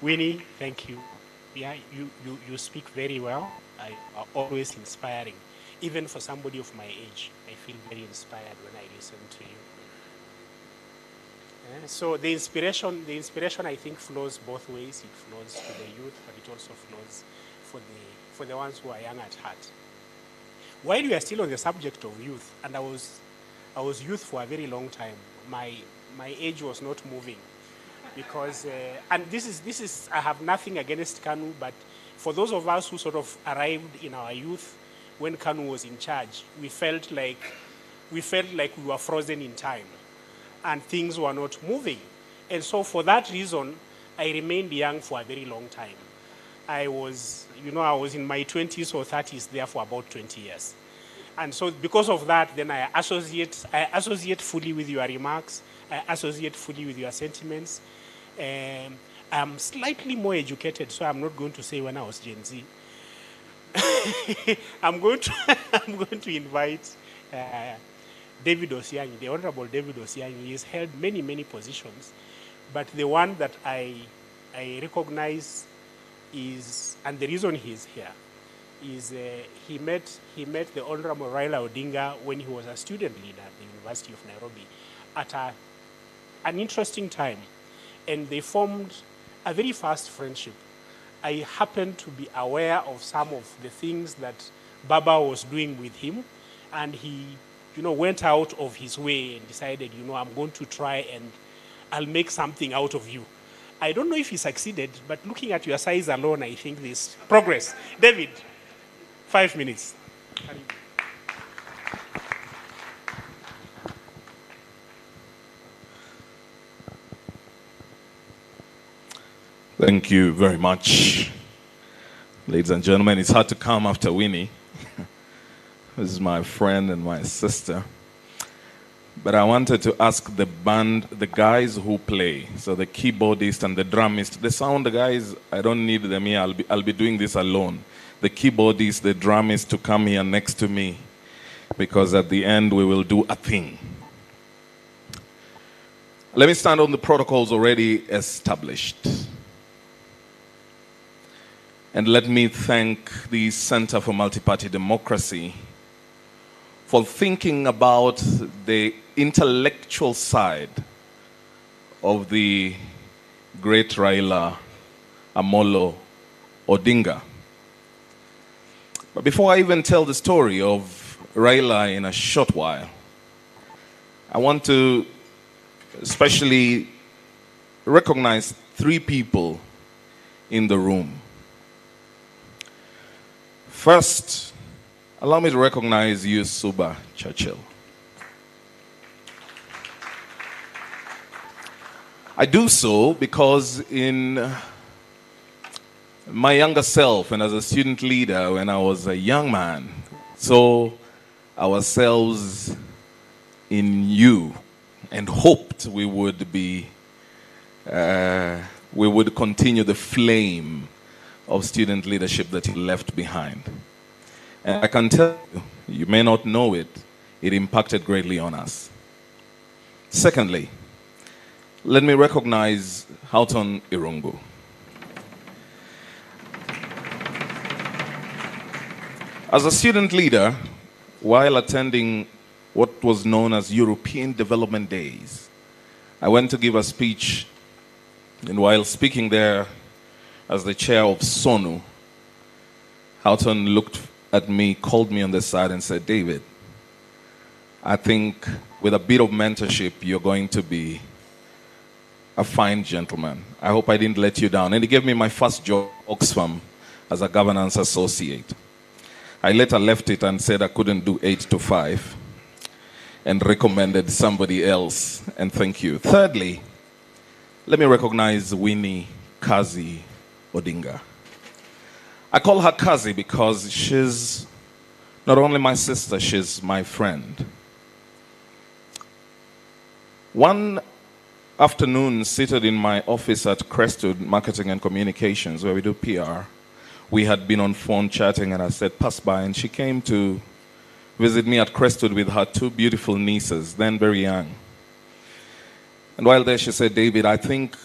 Winnie, thank you. Yeah, you speak very well. I are always inspiring. Even for somebody of my age, I feel very inspired when I listen to you. So the inspiration I think flows both ways. It flows to the youth, but it also flows for the ones who are young at heart. While we are still on the subject of youth, and I was youth for a very long time. My age was not moving because and this is I have nothing against KANU, but for those of us who sort of arrived in our youth when KANU was in charge, we felt like we were frozen in time and things were not moving. And so for that reason, I remained young for a very long time. I was in my 20s or 30s there for about 20 years. And so because of that, then I associate fully with your remarks. I associate fully with your sentiments. I'm slightly more educated, so I'm not going to say when I was Gen Z. I'm going to I'm going to invite David Osiany, the Honorable David Osiany. He's held many positions, but the one that I recognize is, and the reason he's here, is he met the Honorable Raila Odinga when he was a student leader at the University of Nairobi at an interesting time, and they formed a very fast friendship. I happened to be aware of some of the things that Baba was doing with him, and he, went out of his way and decided, I'm going to try and I'll make something out of you. I don't know if he succeeded, but looking at your size alone, I think there's progress. David, 5 minutes. Thank you very much. Ladies and gentlemen, it's hard to come after Winnie. This is my friend and my sister. But I wanted to ask the band, the guys who play, so the keyboardist and the drummist, the sound guys, I don't need them here, I'll be doing this alone. The keyboardist, the drummist to come here next to me, because at the end we will do a thing. Let me stand on the protocols already established. And let me thank the Center for Multi-Party Democracy for thinking about the intellectual side of the great Raila Amolo Odinga. But before I even tell the story of Raila in a short while, I want to especially recognize 3 people in the room. First, allow me to recognize you, Suba Churchill. I do so because in my younger self and as a student leader when I was a young man, saw ourselves in you and hoped we would continue the flame of student leadership that you left behind. And I can tell you, you may not know it, it impacted greatly on us. Secondly, let me recognize Houghton Irungu. As a student leader, while attending what was known as European Development Days, I went to give a speech, and while speaking there as the chair of SONU, Houghton looked at me, called me on the side and said, David, I think with a bit of mentorship, you're going to be a fine gentleman. I hope I didn't let you down. And he gave me my first job at Oxfam as a governance associate. I later left it and said I couldn't do 8 to 5 and recommended somebody else, and thank you. Thirdly, let me recognize Winnie Kazi Odinga. I call her Kazi because she's not only my sister, she's my friend. One afternoon, seated in my office at Crestwood Marketing and Communications, where we do PR, we had been on phone chatting, and I said, pass by, and she came to visit me at Crestwood with her 2 beautiful nieces, then very young. And while there, she said, David, I think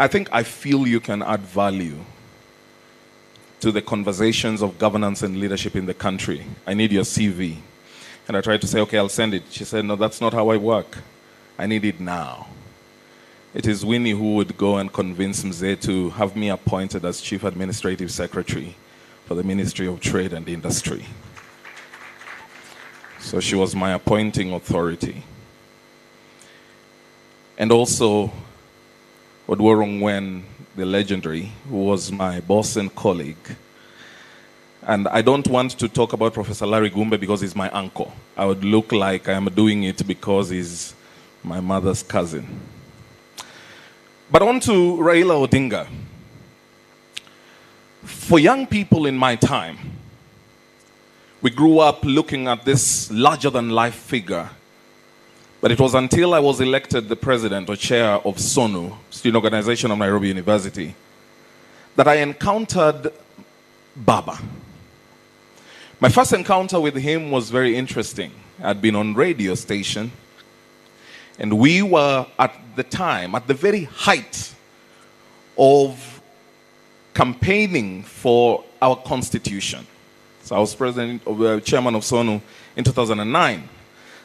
I think I feel you can add value to the conversations of governance and leadership in the country. I need your CV. And I tried to say, okay, I'll send it. She said, no, that's not how I work. I need it now. It is Winnie who would go and convince Mzee to have me appointed as Chief Administrative Secretary for the Ministry of Trade and Industry. So she was my appointing authority. And also, Odworong Wen, the legendary, who was my boss and colleague. And I don't want to talk about Professor Larry Gumbe because he's my uncle. I would look like I am doing it because he's my mother's cousin. But on to Raila Odinga. For young people in my time, we grew up looking at this larger-than-life figure. But it was until I was elected the president or chair of SONU, Student Organization of Nairobi University, that I encountered Baba. My first encounter with him was very interesting. I'd been on radio station, and we were at the time, at the very height of campaigning for our constitution. So I was chairman of SONU in 2009.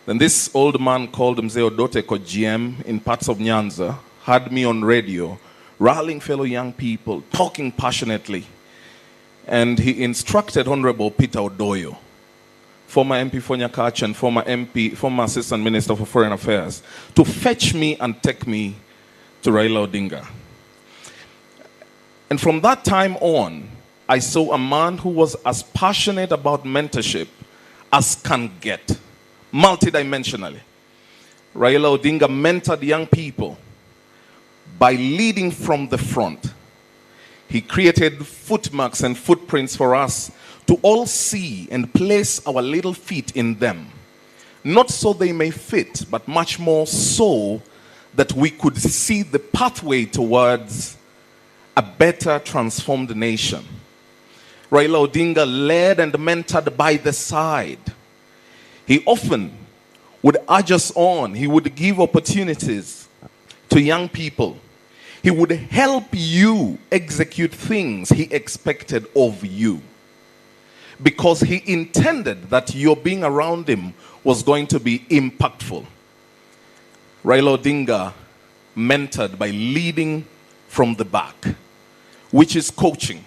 Then this old man called Mzee Odoteko GM in parts of Nyanza had me on radio, rallying fellow young people, talking passionately. And he instructed Honorable Peter Odoyo, former MP for Nyakach and former Assistant Minister for Foreign Affairs, to fetch me and take me to Raila Odinga. And from that time on, I saw a man who was as passionate about mentorship as can get. Multidimensionally. Raila Odinga mentored young people by leading from the front. He created footmarks and footprints for us to all see and place our little feet in them. Not so they may fit, but much more so that we could see the pathway towards a better transformed nation. Raila Odinga led and mentored by the side. He often would urge us on. He would give opportunities to young people. He would help you execute things he expected of you, because he intended that your being around him was going to be impactful. Raila Odinga mentored by leading from the back, which is coaching.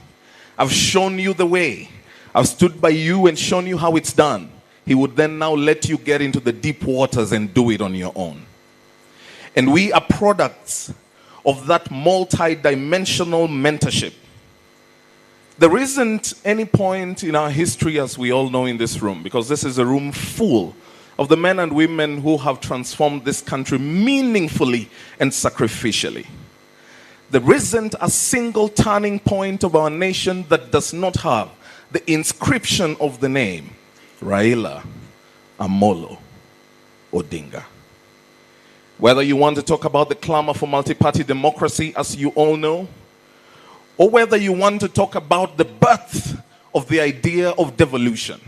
I've shown you the way. I've stood by you and shown you how it's done. He would then now let you get into the deep waters and do it on your own. And we are products of that multi-dimensional mentorship. There isn't any point in our history, as we all know in this room, because this is a room full of the men and women who have transformed this country meaningfully and sacrificially. There isn't a single turning point of our nation that does not have the inscription of the name Raila Amolo Odinga. Whether you want to talk about the clamor for multi-party democracy, as you all know, or whether you want to talk about the birth of the idea of devolution,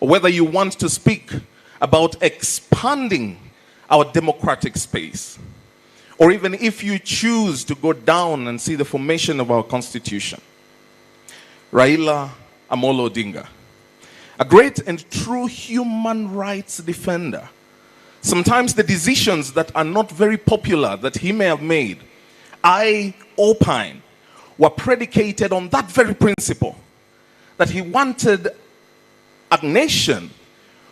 or whether you want to speak about expanding our democratic space, or even if you choose to go down and see the formation of our constitution, Raila Amolo Odinga, a great and true human rights defender. Sometimes the decisions that are not very popular that he may have made, I opine, were predicated on that very principle, that he wanted a nation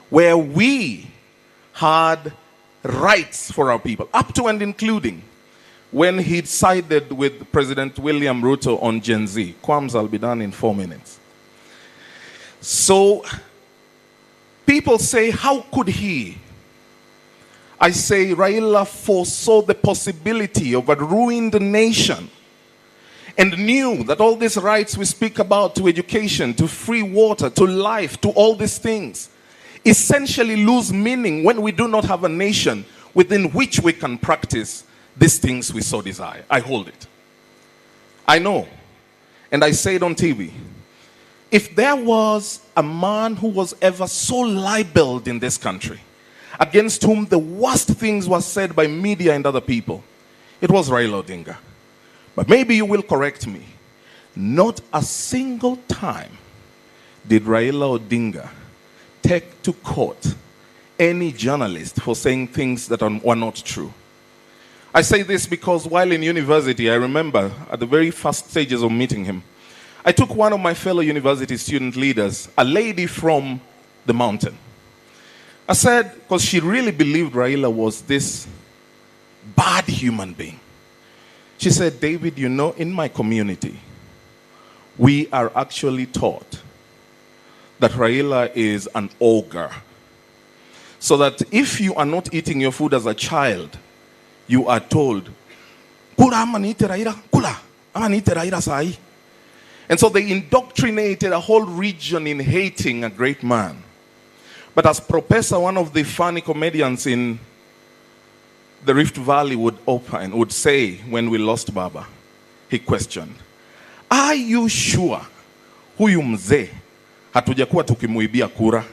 where we had rights for our people, up to and including when he sided with President William Ruto on Gen Z. Qualms, I'll be done in 4 minutes. So people say, how could he? I say Raila foresaw the possibility of a ruined nation and knew that all these rights we speak about, to education, to free water, to life, to all these things, essentially lose meaning when we do not have a nation within which we can practice these things we so desire. I hold it. I know. And I say it on TV. If there was a man who was ever so libeled in this country, against whom the worst things were said by media and other people, it was Raila Odinga. But maybe you will correct me. Not a single time did Raila Odinga take to court any journalist for saying things that were not true. I say this because while in university, I remember at the very first stages of meeting him, I took one of my fellow university student leaders, a lady from the mountain. I said, because she really believed Raila was this bad human being. She said, David, you know, in my community, we are actually taught that Raila is an ogre. So that if you are not eating your food as a child, you are told, Kula amanite Raila, kula amanite Raila sai. And so they indoctrinated a whole region in hating a great man. But as Professor, one of the funny comedians in the Rift Valley would say when we lost Baba, he questioned, are you sure huyu mzee hatujakuwa tukimuibia kura?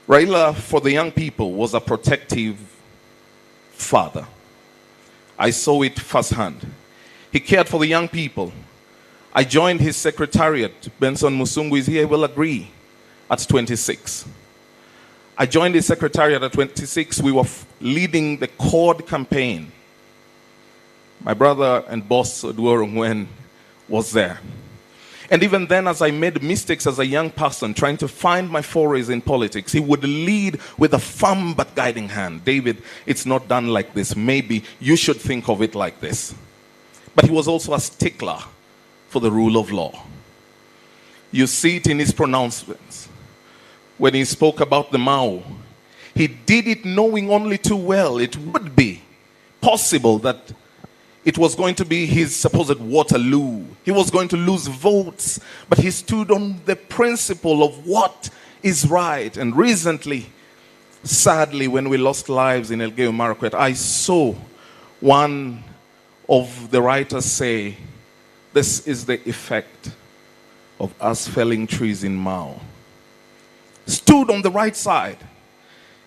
Raila, for the young people, was a protective father. I saw it firsthand. He cared for the young people. I joined his secretariat. Benson Musungu is here, he will agree, at 26. I joined his secretariat at 26. We were leading the CORD campaign. My brother and boss, Oduoro Ngwen, was there. And even then, as I made mistakes as a young person, trying to find my forays in politics, he would lead with a firm but guiding hand. David, it's not done like this. Maybe you should think of it like this. But he was also a stickler for the rule of law. You see it in his pronouncements. When he spoke about the Mao, he did it knowing only too well it would be possible that it was going to be his supposed Waterloo. He was going to lose votes, but he stood on the principle of what is right. And recently, sadly, when we lost lives in Elgeyo Marakwet, I saw one of the writers say, this is the effect of us felling trees in Mao. Stood on the right side.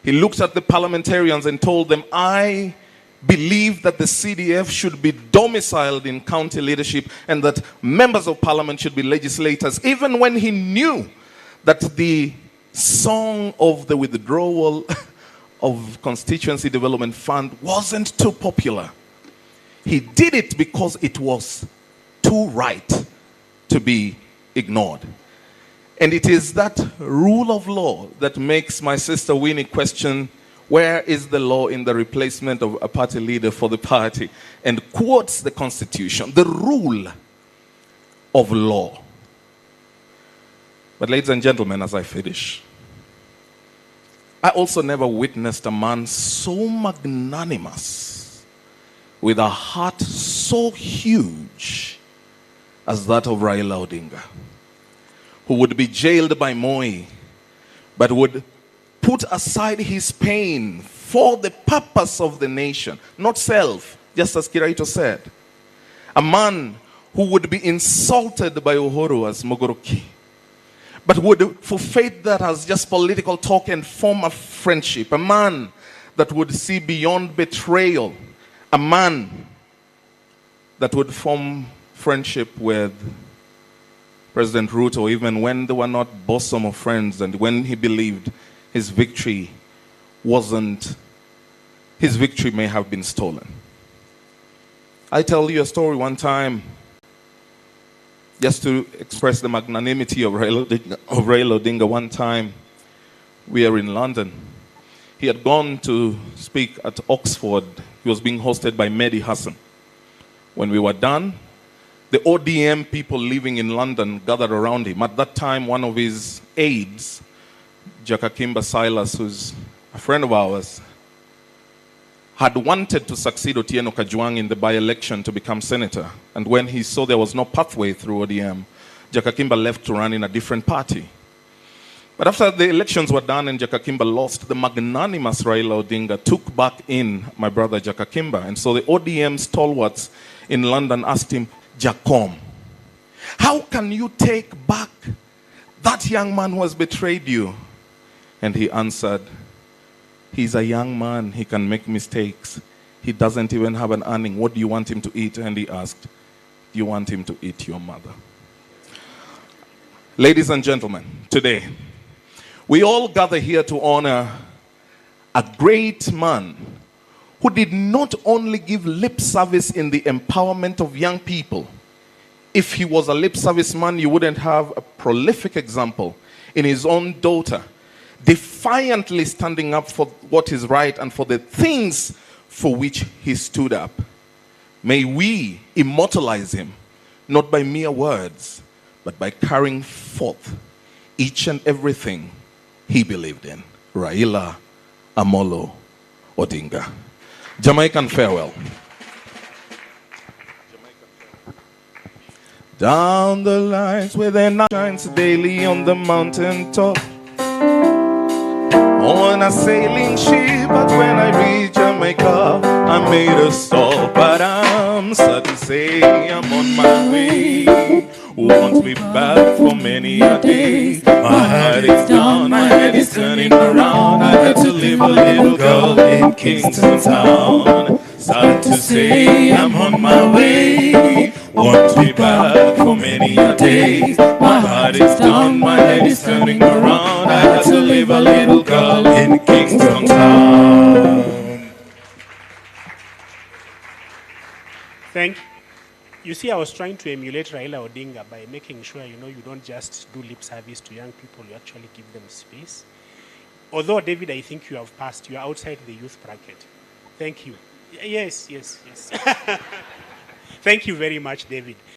He looked at the parliamentarians and told them, I believe that the CDF should be domiciled in county leadership and that members of parliament should be legislators, even when he knew that the song of the withdrawal of Constituency Development Fund wasn't too popular. He did it because it was too right to be ignored. And it is that rule of law that makes my sister Winnie question, where is the law in the replacement of a party leader for the party? And quotes the Constitution, the rule of law. But ladies and gentlemen, as I finish, I also never witnessed a man so magnanimous, with a heart so huge as that of Raila Odinga, who would be jailed by Moi, but would put aside his pain for the purpose of the nation, not self, just as Kiraito said. A man who would be insulted by Uhuru as Mogoroki, but would forfeit that as just political talk and form a friendship. A man that would see beyond betrayal. A man that would form friendship with President Ruto, even when they were not bosom of friends, and when he believed his victory may have been stolen. I tell you a story one time, just to express the magnanimity of Raila Odinga. One time, we are in London. He had gone to speak at Oxford. He was being hosted by Mehdi Hassan. When we were done, the ODM people living in London gathered around him. At that time, one of his aides, Jakakimba Silas, who's a friend of ours, had wanted to succeed Otieno Kajwang in the by-election to become senator. And when he saw there was no pathway through ODM, Jakakimba left to run in a different party. But after the elections were done and Jakakimba lost, the magnanimous Raila Odinga took back in my brother Jakakimba. And so the ODM stalwarts in London asked him, Jacom, how can you take back that young man who has betrayed you? And he answered, he's a young man, he can make mistakes. He doesn't even have an earning. What do you want him to eat? And he asked, do you want him to eat your mother? Ladies and gentlemen, today, we all gather here to honor a great man who did not only give lip service in the empowerment of young people. If he was a lip service man, you wouldn't have a prolific example in his own daughter, defiantly standing up for what is right and for the things for which he stood up. May we immortalize him, not by mere words, but by carrying forth each and everything he believed in. Raila Amolo Odinga. Jamaican farewell. Down the lines where the night shines daily on the mountain top, on a sailing ship, but when I reach Jamaica, I made a stop. But I'm sad to say I'm on my way. Won't be back for many a day. My heart is down, my head is turning around. I had to leave a little girl in Kingston Town. Sad to say I'm on my way. Won't be back for many a day. My heart is down, my head is turning around. I had to leave a little girl in Kingston Town. You see, I was trying to emulate Raila Odinga by making sure, you don't just do lip service to young people, you actually give them space. Although, David, I think you have passed. You are outside the youth bracket. Thank you. Yes. Thank you very much, David.